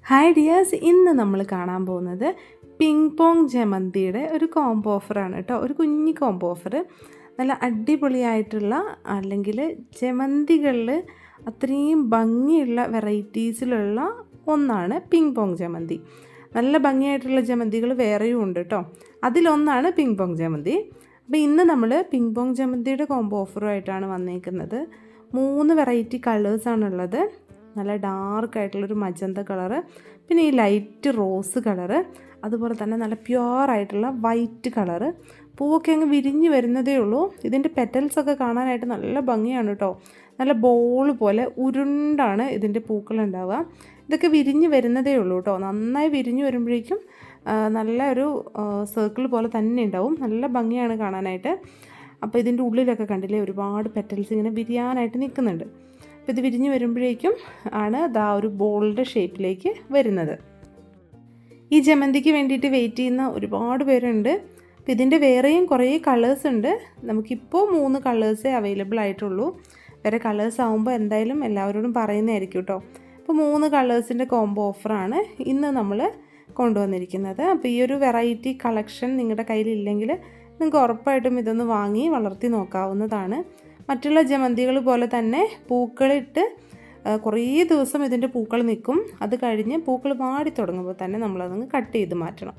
Hi dears, ഇന്ന് നമ്മൾ കാണാൻ പോകുന്നത് പിങ് പോങ് ജമന്തിയുടെ ഒരു കോംബോ ഓഫറാണ് കേട്ടോ. ഒരു കുഞ്ഞി കോംബോ ഓഫർ, നല്ല അടിപൊളിയായിട്ടുള്ള, അല്ലെങ്കിൽ ജമന്തികളിൽ അത്രയും ഭംഗിയുള്ള വെറൈറ്റീസിലുള്ള ഒന്നാണ് പിങ് പോങ് ജമന്തി. നല്ല ഭംഗിയായിട്ടുള്ള ജമന്തികൾ വേറെയും ഉണ്ട് കേട്ടോ. അതിലൊന്നാണ് പിങ് പോങ് ജമന്തി. അപ്പോൾ ഇന്ന് നമ്മൾ പിങ് പോങ് ജമന്തിയുടെ കോംബോ ഓഫറുമായിട്ടാണ് വന്നേക്കുന്നത്. 3 വെറൈറ്റി കളേഴ്സാണുള്ളത്. നല്ല ഡാർക്കായിട്ടുള്ളൊരു മജന്ത കളറ്, പിന്നെ ഈ ലൈറ്റ് റോസ് കളറ്, അതുപോലെ തന്നെ നല്ല പ്യുവറായിട്ടുള്ള വൈറ്റ് കളറ്. പൂവൊക്കെ അങ്ങ് വിരിഞ്ഞ് വരുന്നതേ ഉള്ളൂ. ഇതിൻ്റെ പെറ്റൽസൊക്കെ കാണാനായിട്ട് നല്ല ഭംഗിയാണ് കേട്ടോ. നല്ല ബോൾ പോലെ ഉരുണ്ടാണ് ഇതിൻ്റെ പൂക്കളുണ്ടാവുക. ഇതൊക്കെ വിരിഞ്ഞ് വരുന്നതേ ഉള്ളൂ കേട്ടോ. നന്നായി വിരിഞ്ഞ് വരുമ്പോഴേക്കും നല്ല ഒരു സർക്കിൾ പോലെ തന്നെ ഉണ്ടാവും. നല്ല ഭംഗിയാണ് കാണാനായിട്ട്. അപ്പോൾ ഇതിൻ്റെ ഉള്ളിലൊക്കെ കണ്ടില്ലേ, ഒരുപാട് പെറ്റൽസ് ഇങ്ങനെ വിരിയാനായിട്ട് നിൽക്കുന്നുണ്ട്. അപ്പോൾ ഇത് വിരിഞ്ഞ് വരുമ്പോഴേക്കും ആണ് ദാ ഒരു ബോളിൻ്റെ ഷേപ്പിലേക്ക് വരുന്നത്. ഈ ജമന്തിക്ക് വേണ്ടിയിട്ട് വെയിറ്റ് ചെയ്യുന്ന ഒരുപാട് പേരുണ്ട്. അപ്പോൾ ഇതിൻ്റെ വേറെയും കുറേ കളേഴ്സ് ഉണ്ട്. നമുക്കിപ്പോൾ 3 കളേഴ്സേ അവൈലബിൾ ആയിട്ടുള്ളൂ. വേറെ കളേഴ്സ് ആകുമ്പോൾ എന്തായാലും എല്ലാവരോടും പറയുന്നതായിരിക്കും കേട്ടോ. അപ്പോൾ 3 കളേഴ്സിൻ്റെ കോംബോ ഓഫറാണ് ഇന്ന് നമ്മൾ കൊണ്ടുവന്നിരിക്കുന്നത്. അപ്പോൾ ഈ ഒരു വെറൈറ്റി കളക്ഷൻ നിങ്ങളുടെ കയ്യിലില്ലെങ്കിൽ നിങ്ങൾക്ക് ഉറപ്പായിട്ടും ഇതൊന്ന് വാങ്ങി വളർത്തി നോക്കാവുന്നതാണ്. മറ്റുള്ള ജമന്തികൾ പോലെ തന്നെ പൂക്കളിട്ട് കുറേ ദിവസം ഇതിൻ്റെ പൂക്കൾ നിൽക്കും. അത് കഴിഞ്ഞ് പൂക്കൾ വാടി തുടങ്ങുമ്പോൾ തന്നെ നമ്മളതങ്ങ് കട്ട് ചെയ്ത് മാറ്റണം.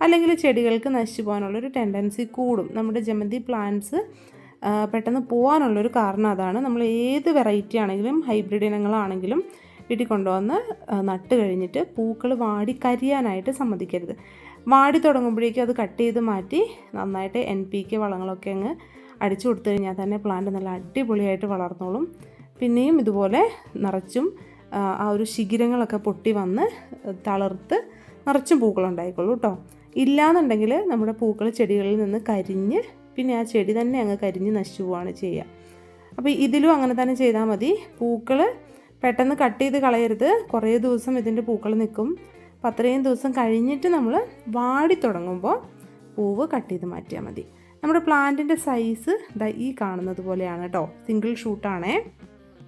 അല്ലെങ്കിൽ ചെടികൾക്ക് നശിച്ചു പോകാനുള്ളൊരു ടെൻഡൻസി കൂടും. നമ്മുടെ ജമന്തി പ്ലാന്റ്സ് പെട്ടെന്ന് പോകാനുള്ളൊരു കാരണം അതാണ്. നമ്മൾ ഏത് വെറൈറ്റി ആണെങ്കിലും ഹൈബ്രിഡ് ഇനങ്ങളാണെങ്കിലും വീട്ടിൽ കൊണ്ടുവന്ന് നട്ട് കഴിഞ്ഞിട്ട് പൂക്കൾ വാടി കരിയാനായിട്ട് സമ്മതിക്കരുത്. വാടി തുടങ്ങുമ്പോഴേക്കും അത് കട്ട് ചെയ്ത് മാറ്റി നന്നായിട്ട് NPK വളങ്ങളൊക്കെ അങ്ങ് അടിച്ചു കൊടുത്തു കഴിഞ്ഞാൽ തന്നെ പ്ലാന്റ് നല്ല അടിപൊളിയായിട്ട് വളർന്നോളും. പിന്നെയും ഇതുപോലെ നിറച്ചും ആ ഒരു ശിഖിരങ്ങളൊക്കെ പൊട്ടി വന്ന് തളർത്ത് നിറച്ചും പൂക്കളുണ്ടായിക്കോളൂ കേട്ടോ. ഇല്ലയെന്നുണ്ടെങ്കിൽ നമ്മുടെ പൂക്കൾ ചെടികളിൽ നിന്ന് കരിഞ്ഞ് പിന്നെ ആ ചെടി തന്നെ അങ്ങ് കരിഞ്ഞ് നശിച്ചു പോവുകയാണ് ചെയ്യുക. അപ്പോൾ ഇതിലും അങ്ങനെ തന്നെ ചെയ്താൽ മതി. പൂക്കൾ പെട്ടെന്ന് കട്ട് ചെയ്ത് കളയരുത്. കുറേ ദിവസം ഇതിൻ്റെ പൂക്കൾ നിൽക്കും. അപ്പോൾ അത്രയും ദിവസം കഴിഞ്ഞിട്ട് നമ്മൾ വാടി തുടങ്ങുമ്പോൾ പൂവ് കട്ട് ചെയ്ത് മാറ്റിയാൽ മതി. നമ്മുടെ പ്ലാന്റിൻ്റെ സൈസ് ഈ കാണുന്നത് പോലെയാണ് കേട്ടോ. സിംഗിൾ ഷൂട്ടാണേ.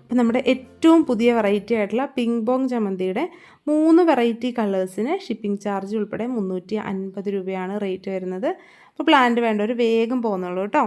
അപ്പം നമ്മുടെ ഏറ്റവും പുതിയ വെറൈറ്റി ആയിട്ടുള്ള പിങ് പോങ് ജമന്തിയുടെ 3 വെറൈറ്റി കളേഴ്സിന് ഷിപ്പിംഗ് ചാർജ് ഉൾപ്പെടെ 350 രൂപയാണ് റേറ്റ് വരുന്നത്. അപ്പോൾ പ്ലാന്റ് വേണ്ടവർ വേഗം പോകുന്നുള്ളൂ കേട്ടോ.